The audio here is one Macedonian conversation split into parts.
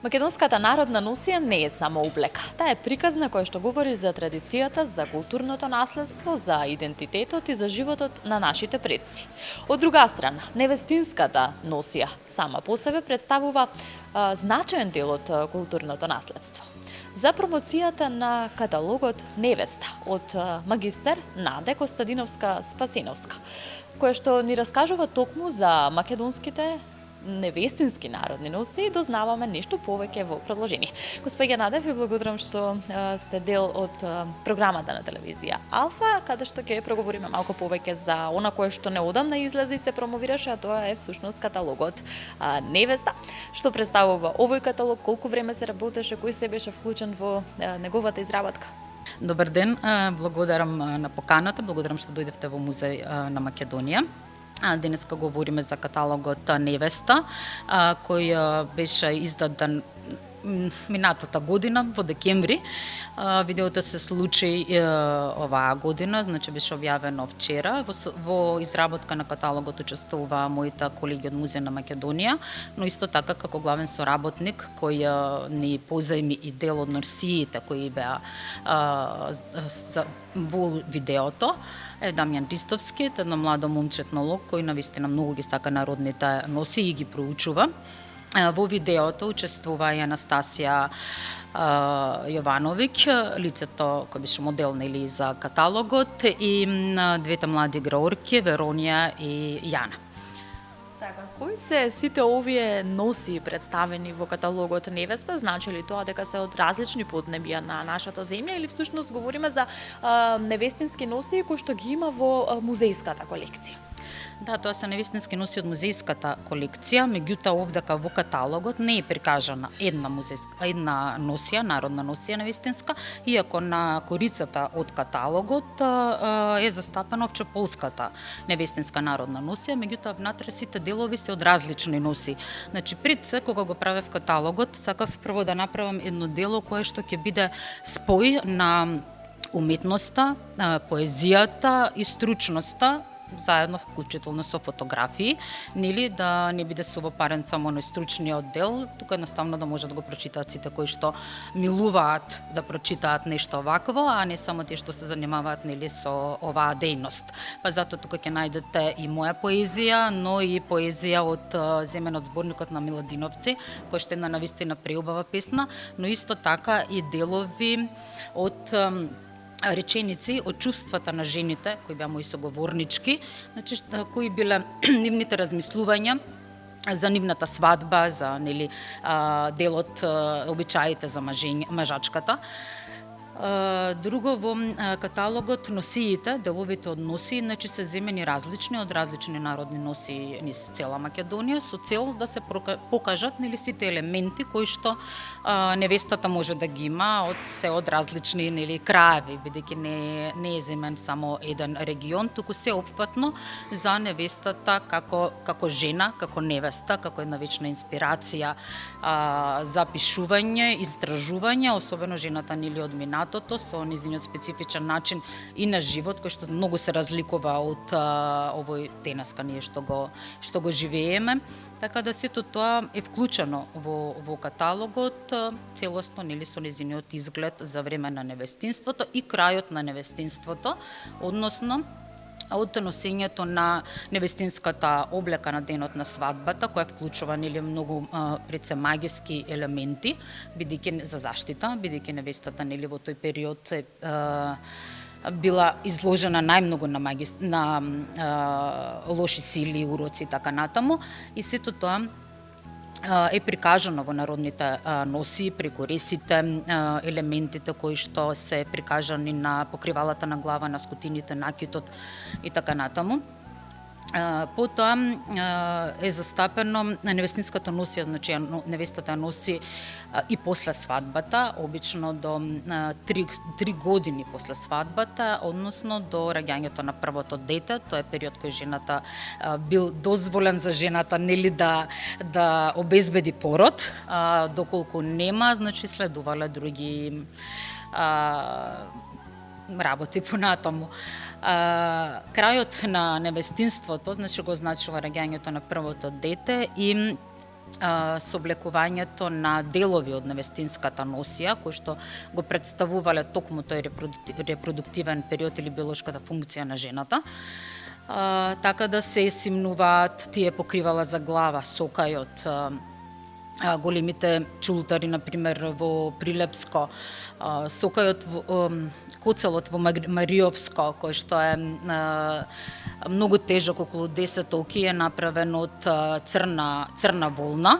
Македонската народна носија не е само облека. Таа е приказ на кој што говори за традицијата, за културното наследство, за идентитетот и за животот на нашите предци. Од друга страна, невестинската носија сама по себе представува значаен дел од културното наследство. За промоцијата на каталогот Невеста од магистер Наде Костадиновска-Спасеновска, која што ни раскажува токму за македонските невестински народни носи, дознаваме нешто повеќе во продолжение. Господја Наде, ви благодарам што сте дел од програмата на телевизија Алфа, каде што ќе проговориме малку повеќе за она кое што неодамна излезе и се промовираше, а тоа е всушност каталогот Невеста. Што представува овој каталог, колку време се работеше, кој се беше вклучен во неговата изработка? Добар ден, благодарам на поканата, благодарам што дојдевте во Музеј на Македонија. Денеска говориме за каталогот Невеста, кој беше издаден минатата година во декември. Видеото се случи оваа година, значи беше објавено вчера. Во изработка на каталогот учествува моите колеги од Музеј на Македонија, но исто така како главен соработник кој ни позајми и дел од носиите кои беа во видеото е Дамјан Ристовски, едно младо момче етнолог кој навистина многу ги сака народните носи и ги проучува. Во видеото учествува и Анастасија Јовановиќ, лицето кој беше модел нели за каталогот, и двете млади играорки Веронија и Јана. Така, кои се сите овие носи представени во каталогот Невеста? Значи ли тоа дека се од различни поднебја на нашата земја или всушност говориме за невестински носи кои што ги има во музејската колекција? Да, тоа се невестински носи од музејската колекција, меѓутоа овдека во каталогот не е прикажана една носија, народна носија невестинска, иако на корицата од каталогот е застапена овчеполската невестинска народна носија, меѓутоа внатре сите делови се од различни носи. Значи пред се кога го правев каталогот, сакав прво да направам едно дело кое што ќе биде спој на уметноста, поезијата и стручноста, заедно вклучително со фотографии, нели да не биде совопарен само на стручниот дел, тука едноставно да можат да го прочитаат сите кои што милуваат да прочитаат нешто вакво, а не само тие што се занимаваат нели со оваа дејност. Па затоа тука ќе најдете и моја поезија, но и поезија од земен од зборникот на Миладиновци, кој што е на навистина преубава песна, но исто така и делови од реченици од чувствата на жените, кои беа мои соговорнички, значи кои биле нивните размислувања за нивната свадба, за нели делот обичаите за мажачката. Друго во каталогот носиите, деловите од носи, значи се земени различни од различни народни носи низ цела Македонија со цел да се покажат нели сите елементи кои што невестата може да ги има од различни нели краеви, бидејќи не е земен само еден регион, туку се опфатно за невестата како жена, како невеста, како една вечна инспирација за пишување, истражување, особено жената нели од минатото со низиниот специфичен начин и на живот кој што многу се разликува од овој денеска ние што го живееме. Така да сето тоа е вклучено во каталогот целосно нели со низиниот изглед за време на невестинството и крајот на невестинството, односно од носењето на невестинската облека на денот на свадбата, која вклучува нели многу пред се магиски елементи, бидејќи за заштита, бидејќи невестата нели во тој период била изложена најмногу на лоши сили, уроци и така натаму, и сето тоа е прикажано во народните носи преку ресите, елементите кои што се прикажани на покривалата на глава, на скутините, накитот и така натаму. Потоа е застапено невестинската носија, значи невестата носи и после свадбата, обично до 3 години после свадбата, односно до раѓањето на првото дете. Тоа е период кој жената бил дозволен за жената нели да обезбеди пород, доколку нема, значи следувале други работи понатаму. Крајот на невестинството, значи го означува раѓањето на првото дете и со облекувањето на делови од невестинската носија, кои што го представувале токму тој репродуктивен период или биолошката функција на жената. Така да се симнуваат, тие покривала за глава сокајот, големите чултари, например, во Прилепско, сокајот, коцелот во Мариовско, кој што е многу тежок, околу 10 оки, е направен од црна волна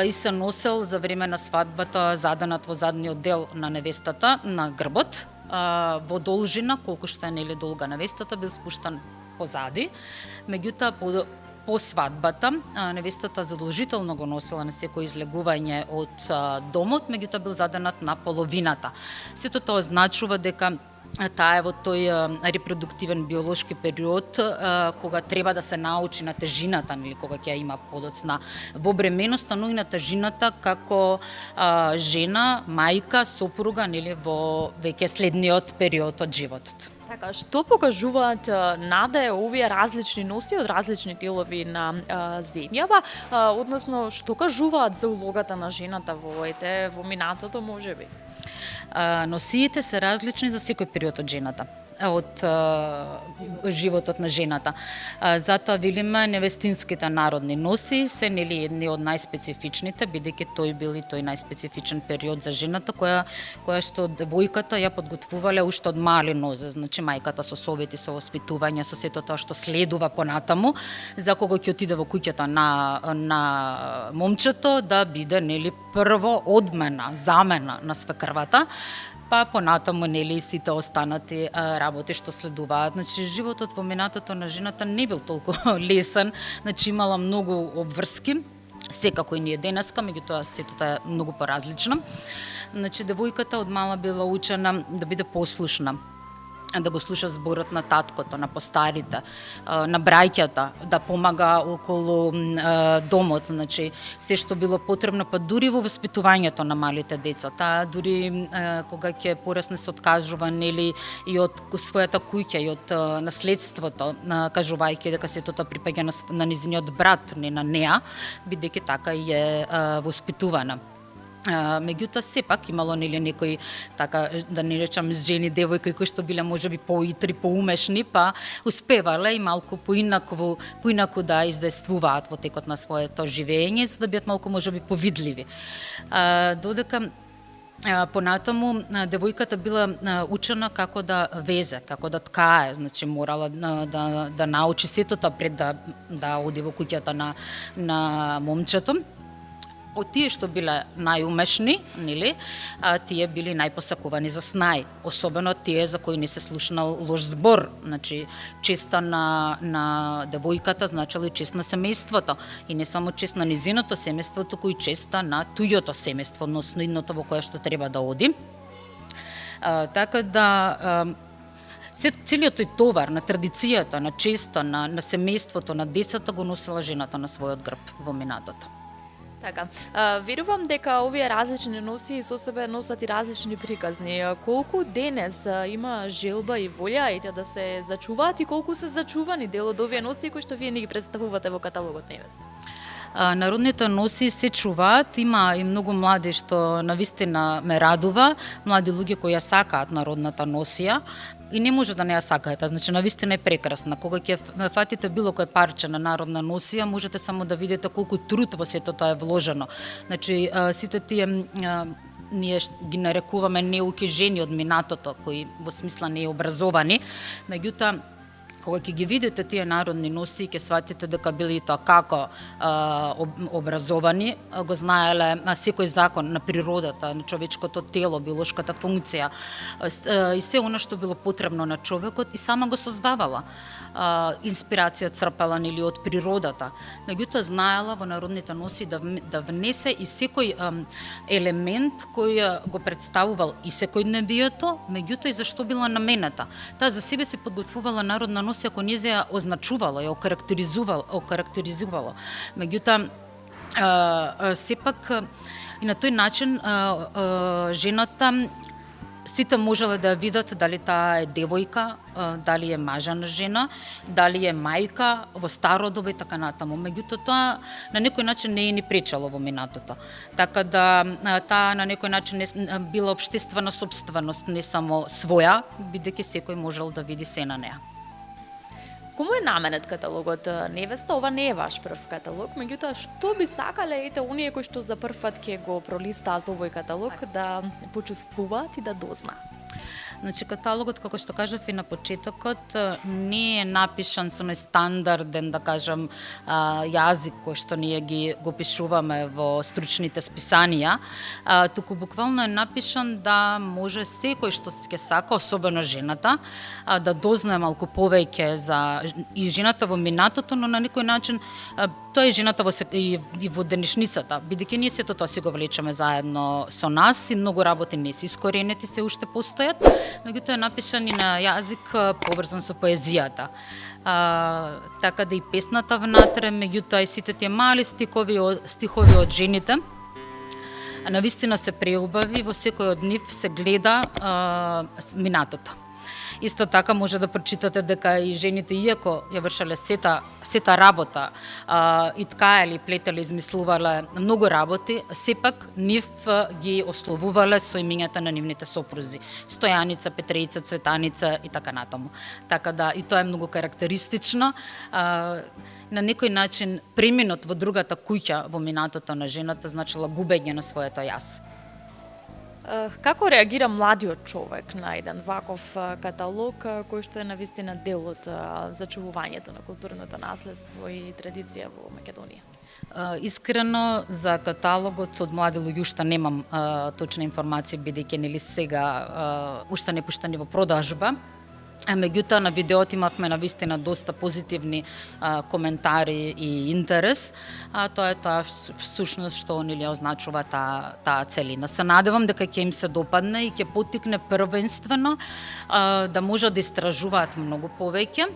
и се носел за време на свадбата, заданат во задниот дел на невестата, на грбот, во должина, колку што е нели долга невестата, бил спуштан позади. Меѓутоа, по свадбата, невестата задолжително го носела на секој излегување од домот, меѓутоа бил заданат на половината. Сето тоа означува дека таа е во тој репродуктивен биолошки период кога треба да се научи на тежината, или кога ќе има подоцна во бременоста, но и на тежината како жена, мајка, сопруга, нели во веќе следниот период од животот. Така, што покажуваат наде овие различни носи од различни делови на земјава, односно што кажуваат за улогата на жената во минатото, можеби? Носиите се различни за секој период од жената, од животот на жената. Затоа велиме невестинските народни носи се нели едни од најспецифичните, бидејќи тој бил и тој најспецифичен период за жената која што девојката ја подготвувале уште од мали нозе, значи мајката со совети, со воспитување, со сето тоа што следува понатаму, за кога ќе отиде во куќата на момчето да биде нели прво замена на свекрвата, па понатаму нели сите останати работи што следуваат. Значи животот во минатото на жената не бил толку лесен, значи имала многу обврски, секако и ние денеска, меѓутоа сето тоа е многу поразлично. Значи девојката од мала била учена да биде послушна, да го слуша зборот на таткото, на постарите, на браќата, да помага околу домот, значи се што било потребно, па дури во воспитувањето на малите деца, дури кога ќе порасне се откажува нели и од својата куќа и од наследството, кажувајќи дека сето тоа припаѓа на низиниот брат, не на неа, бидејќи така и е воспитувана. Меѓутоа сепак имало нели некои така да не речам жени, девојки кои што биле можеби поитри, поумешни, па успевале и малку поинаку да издействуваат во текот на своето живење, за да бидат малку можеби повидливи. Додека понатаму девојката била учена како да везе, како да ткае, значи морала да научи сето тоа пред да оди во куќата на момчето. Од тие што биле најумешни, нели, тие били најпосакувани за снај, особено тие за кои не се слушнал лош збор, значи честа на девојката значало и чест на семејството, и не само чест на низиното семејство, туку и честа на туѓото семејство, односно идното во кое што треба да оди. Така да целиот тој товар на традицијата, на честа, на семејството, на децата го носела жената на својот грб во минатото. Така, верувам дека овие различни носи со себе носат и различни приказни. Колку денес има желба и волја ете да се зачуваат и колку се зачувани дел од овие носи кои што вие ни ги представувате во каталогот Невеста? Народните носи се чуваат, има и многу млади што навистина ме радува, млади луѓе кои ја сакаат народната носија и не може да не ја сакаат, значи навистина е прекрасна. Кога ќе фатите било кој парче на народна носија, можете само да видите колку труд во сето тоа е вложено. Значи сите тие ние ги нарекуваме неуки жени од минатото, кои во смисла не образовани, меѓутоа кога ќе ги видите тие народни носи, ќе сватите дека били тоа како образовани, го знаеле секој закон на природата, на човечкото тело, биолошката функција и се она што било потребно на човекот и сама го создавала. Инспирација црпела нели од природата. Меѓутоа знаела во народните носи да внесе и секој елемент кој го представувал и секојдневието, меѓутоа и зашто била наменета. Таа за себе се подготвувала народна носија кој низ ја означувала, ја окарактеризувала. Меѓутоа сепак и на тој начин жената сите можеле да ја видат дали таа е девојка, дали е мажана жена, дали е мајка во старо доба и така натаму. Меѓутоа тоа на некој начин не е ни пречело во минатото. Така да таа на некој начин била општествена сопственост, не само своја, бидејќи секој можел да види се на неа. Кому е наменет каталогот Невеста? Ова не е ваш прв каталог, меѓутоа што би сакале оние кои што за прв пат ќе го пролистаат овој каталог да почувствуваат и да дознаат? Значи, каталогот, како што кажав и на почетокот, не е напишан со стандарден, да кажам, јазик кој што ние го пишуваме во стручните списанија, туку буквално е напишан да може секој што ќе сака, особено жената, да дознае малку повеќе за и жената во минатото, но на некој начин тоа е жената и во денешницата, бидејќи ние сето тоа си го влечеме заедно со нас и многу работи не се искоренети, се уште постојат, меѓутоа е напишан и на јазик поврзан со поезијата. Така да и песната внатре, меѓутоа и сите тие мали стихови од жените, навистина се преубави, во секој од нив се гледа минатото. Исто така може да прочитате дека и жените, иако ја вршеле сета работа, и ткаеле, плетеле, измислувале многу работи, сепак нив ги ословувале со имињата на нивните сопрузи. Стојаница, Петреица, Цветаница и така натаму. Така да и тоа е многу карактеристично. На некој начин преминот во другата куќа во минатото на жената значила губење на своето јас. Како реагира младиот човек на еден ваков каталог кој што е навистина дел од зачувувањето на културното наследство и традиција во Македонија? Искрено за каталогот од млади луѓе уште немам точна информација, бидејќи нели сега уште не пуштани во продажба. Меѓутоа на видеото имавме навистина доста позитивни коментари и интерес. Тоа е тоа всушност што нели означува таа целина. Се надевам дека ќе им се допадне и ќе поттикне првенствено да можат да истражуваат многу повеќе,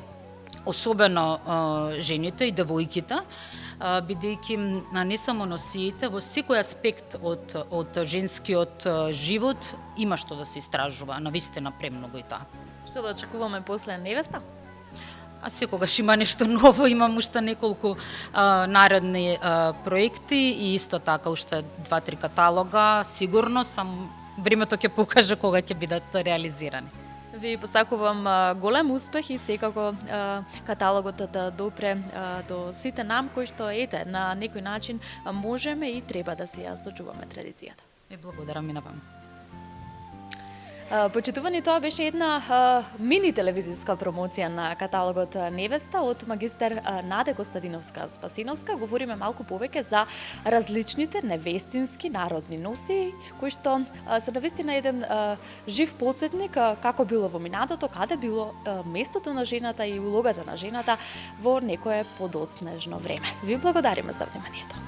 особено жените и девојките, бидејќи не само носиите, во секој аспект од женскиот живот има што да се истражува, навистина премногу и тоа. Што да очекуваме после Невеста? А секогаш има нешто ново, имам уште неколку наредни проекти и исто така уште 2-3 каталога, сигурно времето ќе покаже кога ќе бидат реализирани. Ви посакувам голем успех и секако каталогот да допре до сите нам кои што на некој начин можеме и треба да си ја сочуваме традицијата. Благодарам и на вам. Почитувани, тоа беше една мини телевизиска промоција на каталогот Невеста од магистер Наде Костадиновска-Спасиновска. Говориме малку повеќе за различните невестински народни носии, кои што се навистина еден жив потсетник како било во минатото, каде било местото на жената и улогата на жената во некое подоцнежно време. Ви благодариме за вниманието.